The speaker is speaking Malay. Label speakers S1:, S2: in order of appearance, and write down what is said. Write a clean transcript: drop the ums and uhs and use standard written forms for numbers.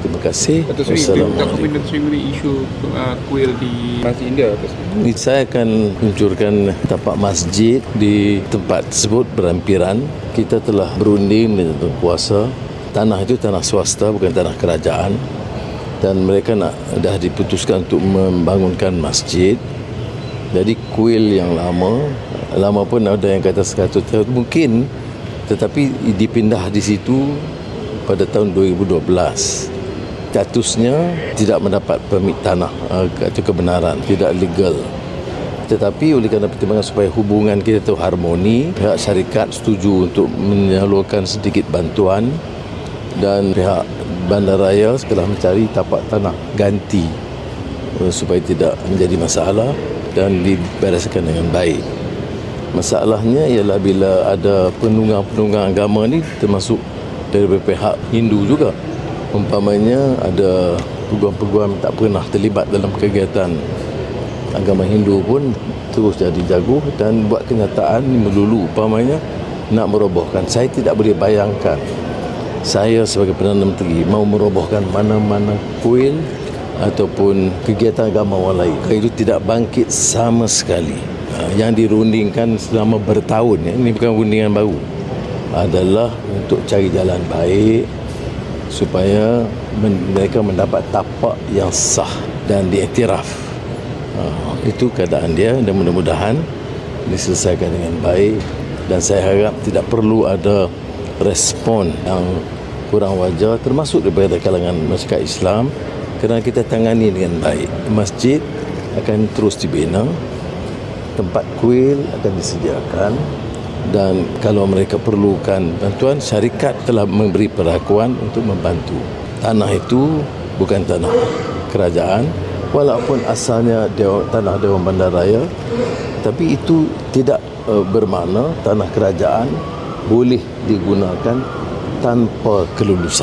S1: Terima kasih.
S2: Assalamualaikum. Isu kuil di Masjid India.
S1: Saya akan luncurkan tapak masjid di tempat tersebut berampiran. Kita telah berunding dengan kuasa. Tanah itu tanah swasta, bukan tanah kerajaan. Dan mereka dah diputuskan untuk membangunkan masjid. Jadi kuil yang lama pun ada yang kata 100 tahun mungkin, tetapi dipindah di situ pada tahun 2012. Statusnya tidak mendapat permit tanah atau kebenaran, tidak legal. Tetapi oleh kerana pertimbangan supaya hubungan kita itu harmoni, pihak syarikat setuju untuk menyalurkan sedikit bantuan dan pihak bandaraya telah mencari tapak tanah ganti supaya tidak menjadi masalah dan dibereskan dengan baik. Masalahnya ialah bila ada penunggang-penunggang agama ni termasuk dari pihak Hindu juga. Umpamanya ada peguam-peguam tak pernah terlibat dalam kegiatan agama Hindu pun terus jadi jago dan buat kenyataan melulu umpamanya nak merobohkan. Saya tidak boleh bayangkan saya sebagai Perdana Menteri mau merobohkan mana-mana kuil ataupun kegiatan agama orang lain. Itu tidak bangkit sama sekali. Yang dirundingkan selama bertahun, ini bukan rundingan baru, adalah untuk cari jalan baik supaya mereka mendapat tapak yang sah dan diiktiraf. Itu keadaan dia dan mudah-mudahan diselesaikan dengan baik dan saya harap tidak perlu ada respon yang kurang wajar termasuk daripada kalangan masyarakat Islam kerana kita tangani dengan baik. Masjid akan terus dibina, tempat kuil akan disediakan dan kalau mereka perlukan bantuan, syarikat telah memberi perlakuan untuk membantu. Tanah itu bukan tanah kerajaan, walaupun asalnya tanah Dewan Bandaraya, tapi itu tidak bermakna tanah kerajaan boleh digunakan tanpa kelulusan.